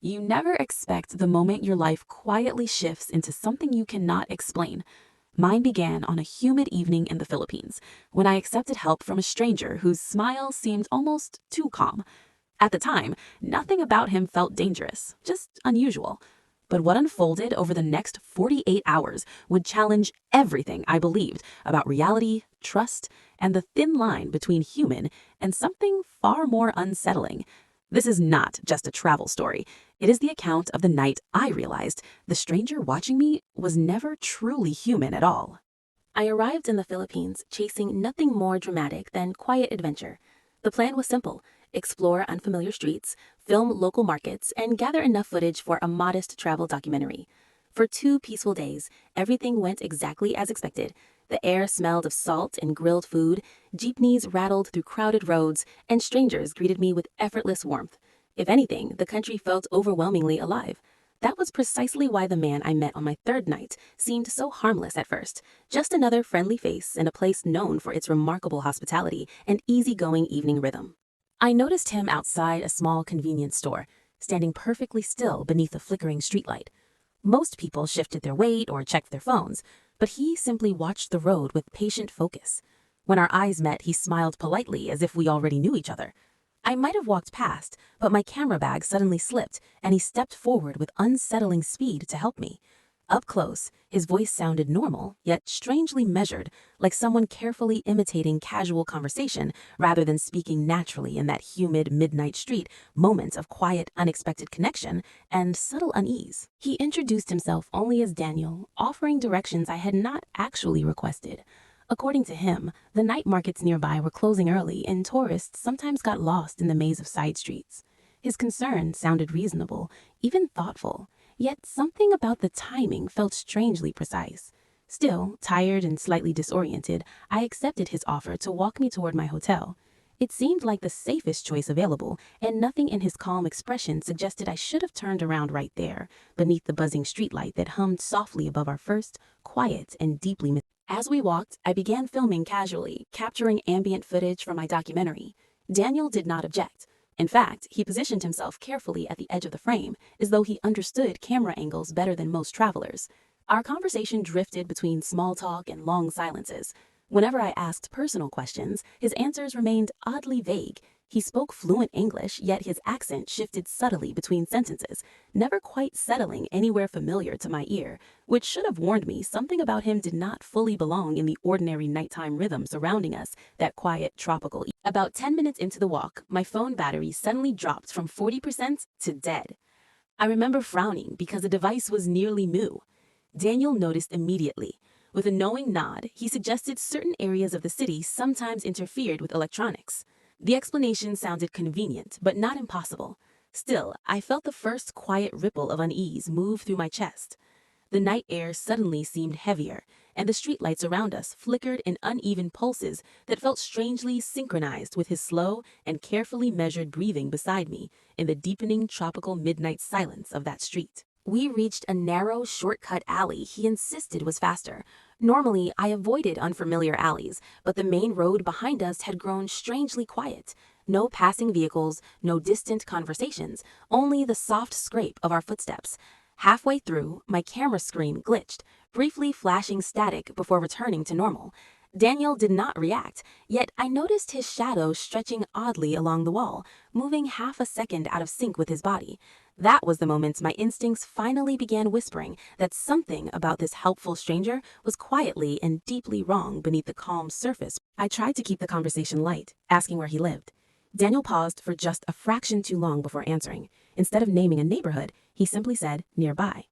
You never expect the moment your life quietly shifts into something you cannot explain. Mine began on a humid evening in the Philippines, when I accepted help from a stranger whose smile seemed almost too calm. At the time, nothing about him felt dangerous, just unusual. But what unfolded over the next 48 hours would challenge everything I believed about reality, trust, and the thin line between human and something far more unsettling. This is not just a travel story. It is the account of the night I realized the stranger watching me was never truly human at all. I arrived in the Philippines chasing nothing more dramatic than quiet adventure. The plan was simple: explore unfamiliar streets, film local markets, and gather enough footage for a modest travel documentary. For 2 peaceful days, everything went exactly as expected. The air smelled of salt and grilled food, jeepneys rattled through crowded roads, and strangers greeted me with effortless warmth. If anything, the country felt overwhelmingly alive. That was precisely why the man I met on my third night seemed so harmless at first, just another friendly face in a place known for its remarkable hospitality and easygoing evening rhythm. I noticed him outside a small convenience store, standing perfectly still beneath a flickering streetlight. Most people shifted their weight or checked their phones, but he simply watched the road with patient focus. When our eyes met, he smiled politely as if we already knew each other. I might have walked past, but my camera bag suddenly slipped, and he stepped forward with unsettling speed to help me. Up close, his voice sounded normal, yet strangely measured, like someone carefully imitating casual conversation rather than speaking naturally in that humid midnight street. Moments of quiet, unexpected connection and subtle unease. He introduced himself only as Daniel, offering directions I had not actually requested. According to him, the night markets nearby were closing early and tourists sometimes got lost in the maze of side streets. His concern sounded reasonable, even thoughtful. Yet something about the timing felt strangely precise. Still, tired and slightly disoriented, I accepted his offer to walk me toward my hotel. It seemed like the safest choice available, and nothing in his calm expression suggested I should have turned around right there, beneath the buzzing streetlight that hummed softly above our first, quiet and deeply. As we walked, I began filming casually, capturing ambient footage for my documentary. Daniel did not object. In fact, he positioned himself carefully at the edge of the frame, as though he understood camera angles better than most travelers. Our conversation drifted between small talk and long silences. Whenever I asked personal questions, his answers remained oddly vague. He spoke fluent English, yet his accent shifted subtly between sentences, never quite settling anywhere familiar to my ear, which should have warned me something about him did not fully belong in the ordinary nighttime rhythm surrounding us, that quiet, tropical. About 10 minutes into the walk, my phone battery suddenly dropped from 40% to dead. I remember frowning because the device was nearly new. Daniel noticed immediately. With a knowing nod, he suggested certain areas of the city sometimes interfered with electronics. The explanation sounded convenient, but not impossible. Still, I felt the first quiet ripple of unease move through my chest. The night air suddenly seemed heavier, and the streetlights around us flickered in uneven pulses that felt strangely synchronized with his slow and carefully measured breathing beside me in the deepening tropical midnight silence of that street. We reached a narrow, shortcut alley he insisted was faster. Normally, I avoided unfamiliar alleys, but the main road behind us had grown strangely quiet. No passing vehicles, no distant conversations, only the soft scrape of our footsteps. Halfway through, my camera screen glitched, briefly flashing static before returning to normal. Daniel did not react, yet I noticed his shadow stretching oddly along the wall, moving half a second out of sync with his body. That was the moment my instincts finally began whispering that something about this helpful stranger was quietly and deeply wrong beneath the calm surface. I tried to keep the conversation light, asking where he lived. Daniel paused for just a fraction too long before answering. Instead of naming a neighborhood, he simply said, "nearby."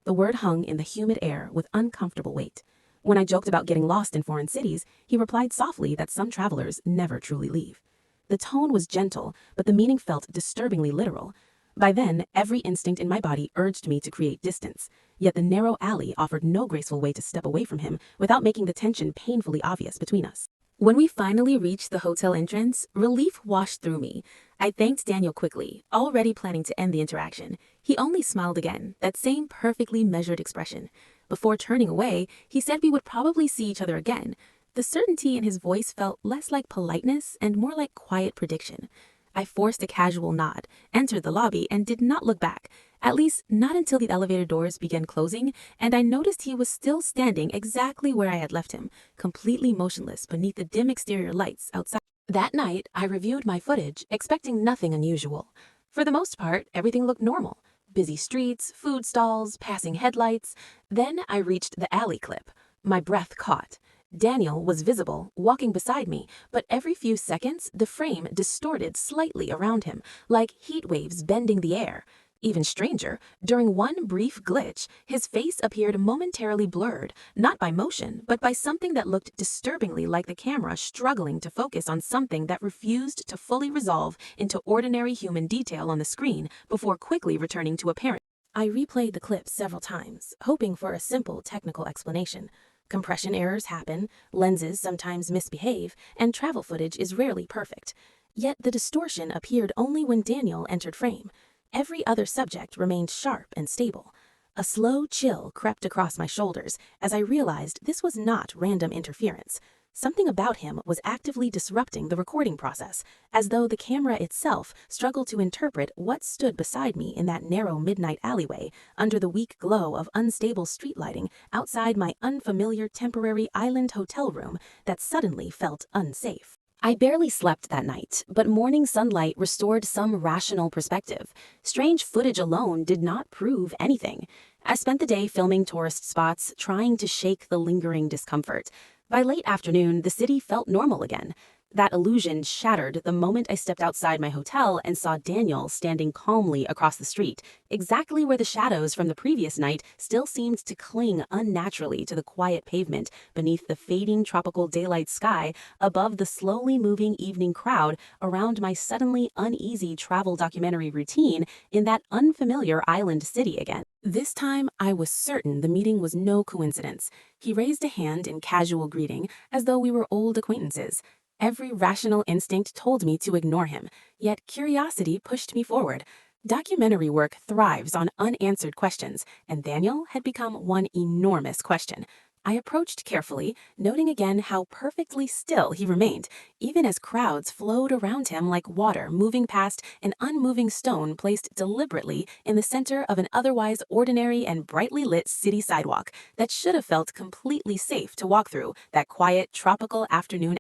The word hung in the humid air with uncomfortable weight. When I joked about getting lost in foreign cities, he replied softly that some travelers never truly leave. The tone was gentle, but the meaning felt disturbingly literal. By then, every instinct in my body urged me to create distance, yet the narrow alley offered no graceful way to step away from him without making the tension painfully obvious between us. When we finally reached the hotel entrance, relief washed through me. I thanked Daniel quickly, already planning to end the interaction. He only smiled again, that same perfectly measured expression. Before turning away, he said we would probably see each other again. The certainty in his voice felt less like politeness and more like quiet prediction. I forced a casual nod, entered the lobby, and did not look back, at least not until the elevator doors began closing, and I noticed he was still standing exactly where I had left him, completely motionless beneath the dim exterior lights outside. That night, I reviewed my footage, expecting nothing unusual. For the most part, everything looked normal. Busy streets, food stalls, passing headlights. Then I reached the alley clip. My breath caught. Daniel was visible, walking beside me, but every few seconds, the frame distorted slightly around him, like heat waves bending the air. Even stranger, during one brief glitch, his face appeared momentarily blurred, not by motion, but by something that looked disturbingly like the camera struggling to focus on something that refused to fully resolve into ordinary human detail on the screen before quickly returning to apparent. I replayed the clip several times, hoping for a simple technical explanation. Compression errors happen, lenses sometimes misbehave, and travel footage is rarely perfect. Yet the distortion appeared only when Daniel entered frame. Every other subject remained sharp and stable. A slow chill crept across my shoulders as I realized this was not random interference. Something about him was actively disrupting the recording process, as though the camera itself struggled to interpret what stood beside me in that narrow midnight alleyway under the weak glow of unstable street lighting outside my unfamiliar temporary island hotel room that suddenly felt unsafe. I barely slept that night, but morning sunlight restored some rational perspective. Strange footage alone did not prove anything. I spent the day filming tourist spots, trying to shake the lingering discomfort. By late afternoon, the city felt normal again. That illusion shattered the moment I stepped outside my hotel and saw Daniel standing calmly across the street, exactly where the shadows from the previous night still seemed to cling unnaturally to the quiet pavement beneath the fading tropical daylight sky above the slowly moving evening crowd around my suddenly uneasy travel documentary routine in that unfamiliar island city again. This time, I was certain the meeting was no coincidence. He raised a hand in casual greeting, as though we were old acquaintances. Every rational instinct told me to ignore him, yet curiosity pushed me forward. Documentary work thrives on unanswered questions, and Daniel had become one enormous question. I approached carefully, noting again how perfectly still he remained, even as crowds flowed around him like water moving past an unmoving stone placed deliberately in the center of an otherwise ordinary and brightly lit city sidewalk that should have felt completely safe to walk through that quiet tropical afternoon.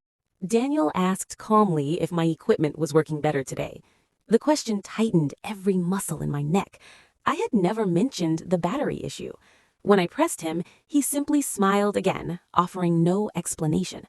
Daniel asked calmly if my equipment was working better today. The question tightened every muscle in my neck. I had never mentioned the battery issue. When I pressed him, he simply smiled again, offering no explanation.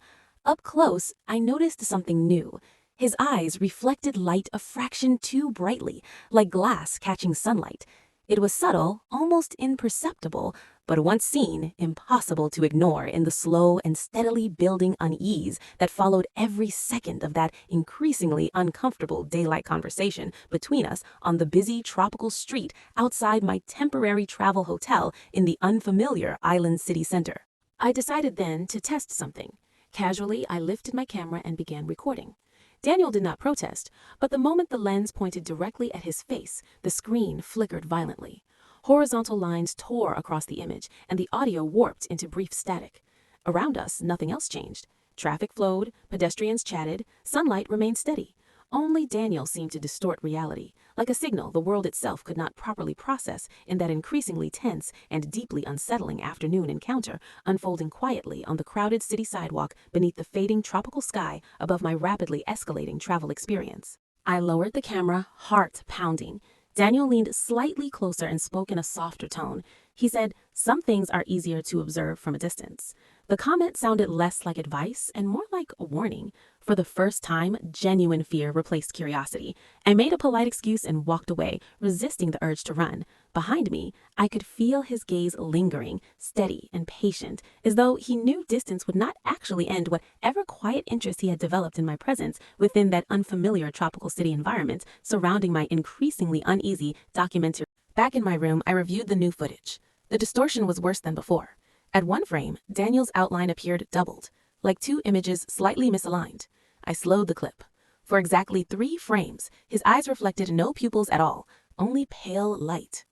Up close, I noticed something new. His eyes reflected light a fraction too brightly, like glass catching sunlight. It was subtle, almost imperceptible, but once seen, impossible to ignore in the slow and steadily building unease that followed every second of that increasingly uncomfortable daylight conversation between us on the busy tropical street outside my temporary travel hotel in the unfamiliar island city center. I decided then to test something. Casually, I lifted my camera and began recording. Daniel did not protest, but the moment the lens pointed directly at his face, the screen flickered violently. Horizontal lines tore across the image, and the audio warped into brief static. Around us, nothing else changed. Traffic flowed, pedestrians chatted, sunlight remained steady. Only Daniel seemed to distort reality, like a signal the world itself could not properly process in that increasingly tense and deeply unsettling afternoon encounter unfolding quietly on the crowded city sidewalk beneath the fading tropical sky above my rapidly escalating travel experience. I lowered the camera, heart pounding. Daniel leaned slightly closer and spoke in a softer tone. He said, "Some things are easier to observe from a distance." The comment sounded less like advice and more like a warning. For the first time, genuine fear replaced curiosity. I made a polite excuse and walked away, resisting the urge to run. Behind me, I could feel his gaze lingering, steady and patient, as though he knew distance would not actually end whatever quiet interest he had developed in my presence within that unfamiliar tropical city environment surrounding my increasingly uneasy documentary. Back in my room, I reviewed the new footage. The distortion was worse than before. At one frame, Daniel's outline appeared doubled, like two images slightly misaligned. I slowed the clip. For exactly 3 frames, his eyes reflected no pupils at all, only pale light.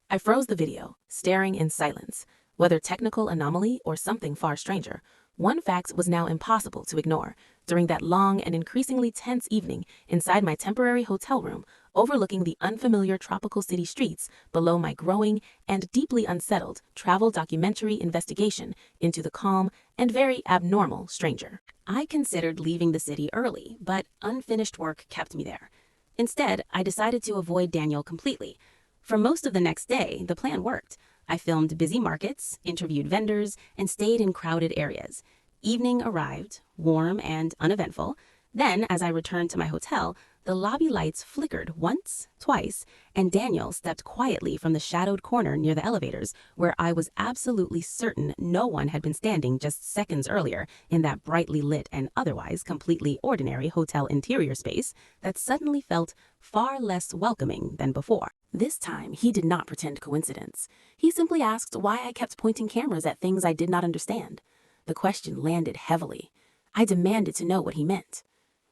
I froze the video, staring in silence. Whether technical anomaly or something far stranger, one fact was now impossible to ignore. during that long and increasingly tense evening inside my temporary hotel room, overlooking the unfamiliar tropical city streets below my growing and deeply unsettled travel documentary investigation into the calm and very abnormal stranger. I considered leaving the city early, but unfinished work kept me there. Instead, I decided to avoid Daniel completely. For most of the next day, the plan worked. I filmed busy markets, interviewed vendors, and stayed in crowded areas. Evening arrived, warm and uneventful. Then, as I returned to my hotel, the lobby lights flickered once, twice, and Daniel stepped quietly from the shadowed corner near the elevators, where I was absolutely certain no one had been standing just seconds earlier in that brightly lit and otherwise completely ordinary hotel interior space that suddenly felt far less welcoming than before. This time, he did not pretend coincidence. He simply asked why I kept pointing cameras at things I did not understand. The question landed heavily. I demanded to know what he meant.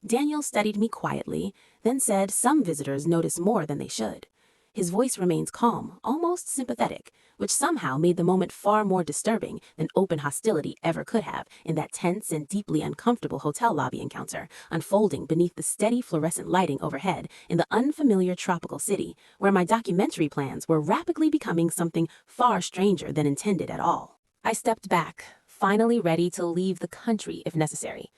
Daniel studied me quietly, then said some visitors notice more than they should. His voice remained calm, almost sympathetic, which somehow made the moment far more disturbing than open hostility ever could have in that tense and deeply uncomfortable hotel lobby encounter, unfolding beneath the steady fluorescent lighting overhead in the unfamiliar tropical city, where my documentary plans were rapidly becoming something far stranger than intended at all. I stepped back, finally ready to leave the country if necessary.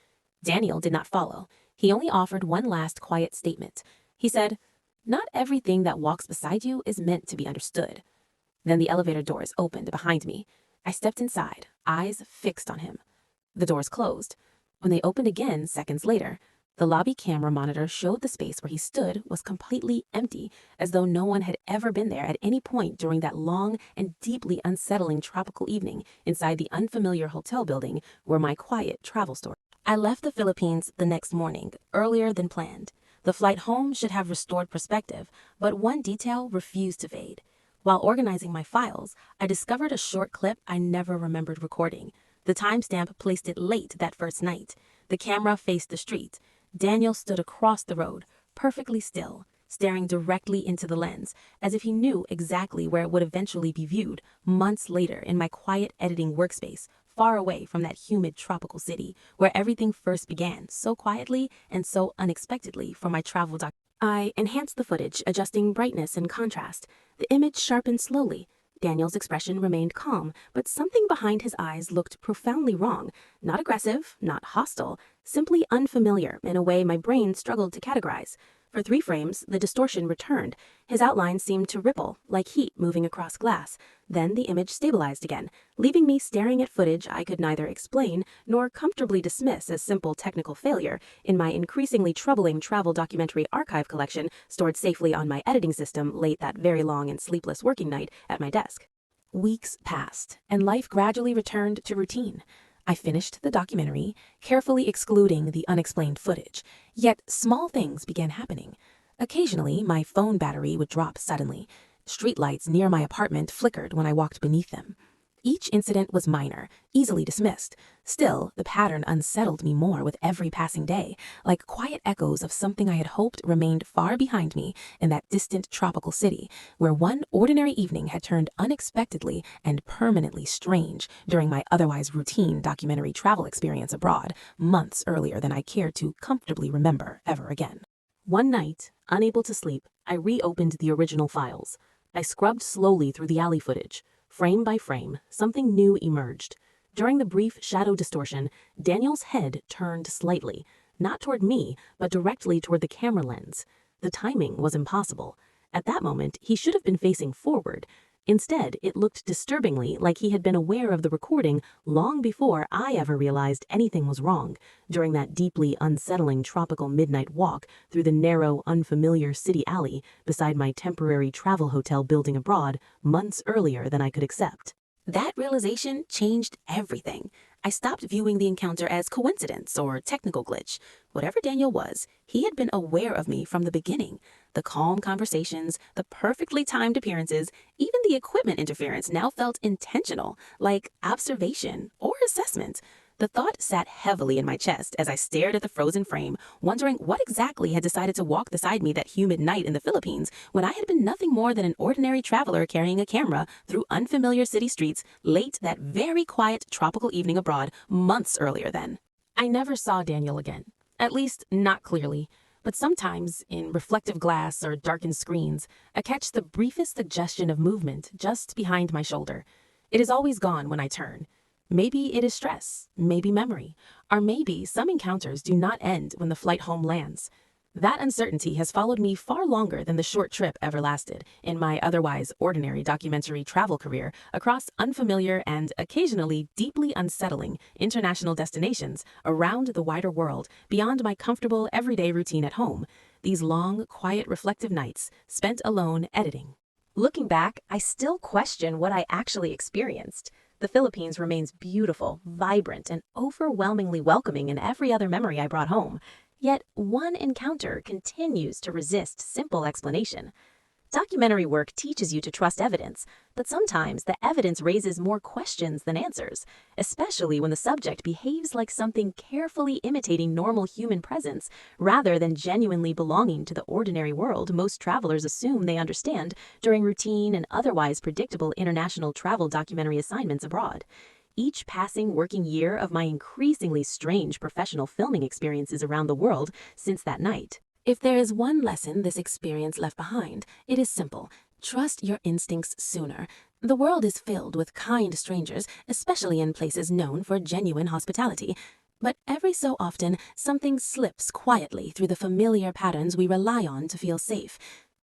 Daniel did not follow. He only offered one last quiet statement. He said, "Not everything that walks beside you is meant to be understood." Then the elevator doors opened behind me. I stepped inside, eyes fixed on him. The doors closed. When they opened again seconds later, the lobby camera monitor showed the space where he stood was completely empty, as though no one had ever been there at any point during that long and deeply unsettling tropical evening inside the unfamiliar hotel building where my quiet travel story. I left the Philippines the next morning, earlier than planned. The flight home should have restored perspective, but one detail refused to fade. While organizing my files, I discovered a short clip I never remembered recording. The timestamp placed it late that first night. The camera faced the street. Daniel stood across the road, perfectly still, staring directly into the lens, as if he knew exactly where it would eventually be viewed months later in my quiet editing workspace, far away from that humid tropical city where everything first began so quietly and so unexpectedly for my travel doc. I enhanced the footage, adjusting brightness and contrast. The image sharpened slowly. Daniel's expression remained calm, but something behind his eyes looked profoundly wrong. Not aggressive, not hostile, simply unfamiliar in a way my brain struggled to categorize. For 3 frames, the distortion returned. His outline seemed to ripple, like heat moving across glass. Then the image stabilized again, leaving me staring at footage I could neither explain nor comfortably dismiss as simple technical failure in my increasingly troubling travel documentary archive collection stored safely on my editing system late that very long and sleepless working night at my desk. Weeks passed, and life gradually returned to routine. I finished the documentary, carefully excluding the unexplained footage. Yet small things began happening. Occasionally, my phone battery would drop suddenly. Streetlights near my apartment flickered when I walked beneath them. Each incident was minor, easily dismissed. Still, the pattern unsettled me more with every passing day, like quiet echoes of something I had hoped remained far behind me in that distant tropical city, where one ordinary evening had turned unexpectedly and permanently strange during my otherwise routine documentary travel experience abroad, months earlier than I cared to comfortably remember ever again. One night, unable to sleep, I reopened the original files. I scrubbed slowly through the alley footage. Frame by frame, something new emerged. During the brief shadow distortion, Daniel's head turned slightly, not toward me, but directly toward the camera lens. The timing was impossible. At that moment, he should have been facing forward. Instead, it looked disturbingly like he had been aware of the recording long before I ever realized anything was wrong during that deeply unsettling tropical midnight walk through the narrow, unfamiliar city alley beside my temporary travel hotel building abroad months earlier than I could accept. That realization changed everything. I stopped viewing the encounter as coincidence or technical glitch. Whatever Daniel was, he had been aware of me from the beginning. The calm conversations, the perfectly timed appearances, even the equipment interference now felt intentional, like observation or assessment. The thought sat heavily in my chest as I stared at the frozen frame, wondering what exactly had decided to walk beside me that humid night in the Philippines when I had been nothing more than an ordinary traveler carrying a camera through unfamiliar city streets late that very quiet tropical evening abroad months earlier then. I never saw Daniel again, at least not clearly, but sometimes, in reflective glass or darkened screens, I catch the briefest suggestion of movement just behind my shoulder. It is always gone when I turn. Maybe it is stress, maybe memory, or maybe some encounters do not end when the flight home lands. That uncertainty has followed me far longer than the short trip ever lasted in my otherwise ordinary documentary travel career across unfamiliar and occasionally deeply unsettling international destinations around the wider world beyond my comfortable everyday routine at home. These long, quiet, reflective nights spent alone editing. Looking back, I still question what I actually experienced. The Philippines remains beautiful, vibrant, and overwhelmingly welcoming in every other memory I brought home. Yet one encounter continues to resist simple explanation. Documentary work teaches you to trust evidence, but sometimes the evidence raises more questions than answers, especially when the subject behaves like something carefully imitating normal human presence rather than genuinely belonging to the ordinary world most travelers assume they understand during routine and otherwise predictable international travel documentary assignments abroad. Each passing working year of my increasingly strange professional filming experiences around the world since that night. If there is one lesson this experience left behind, it is simple. Trust your instincts sooner. The world is filled with kind strangers, especially in places known for genuine hospitality. But every so often, something slips quietly through the familiar patterns we rely on to feel safe.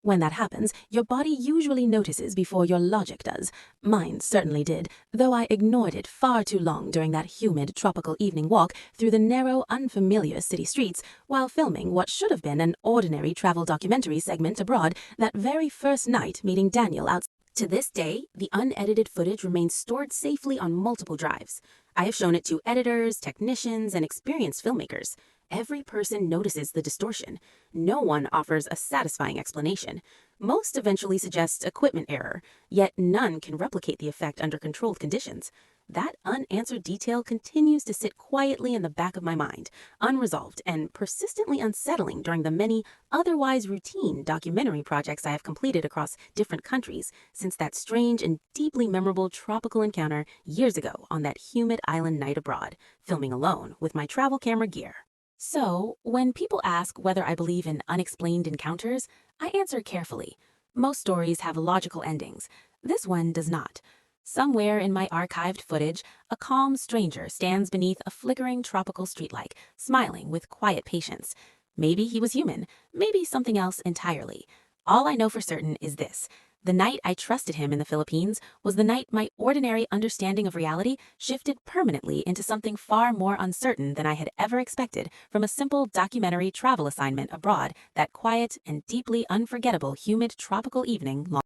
When that happens, your body usually notices before your logic does. Mine certainly did, though I ignored it far too long during that humid, tropical evening walk through the narrow, unfamiliar city streets while filming what should have been an ordinary travel documentary segment abroad that very first night meeting Daniel outside. To this day, the unedited footage remains stored safely on multiple drives. I have shown it to editors, technicians, and experienced filmmakers. Every person notices the distortion. No one offers a satisfying explanation. Most eventually suggest equipment error, yet none can replicate the effect under controlled conditions. That unanswered detail continues to sit quietly in the back of my mind, unresolved and persistently unsettling during the many otherwise routine documentary projects I have completed across different countries since that strange and deeply memorable tropical encounter years ago on that humid island night abroad, filming alone with my travel camera gear. So, when people ask whether I believe in unexplained encounters, I answer carefully. Most stories have logical endings. This one does not. Somewhere in my archived footage, a calm stranger stands beneath a flickering tropical streetlight, smiling with quiet patience. Maybe he was human, maybe something else entirely. All I know for certain is this. The night I trusted him in the Philippines was the night my ordinary understanding of reality shifted permanently into something far more uncertain than I had ever expected from a simple documentary travel assignment abroad that quiet and deeply unforgettable humid tropical evening long.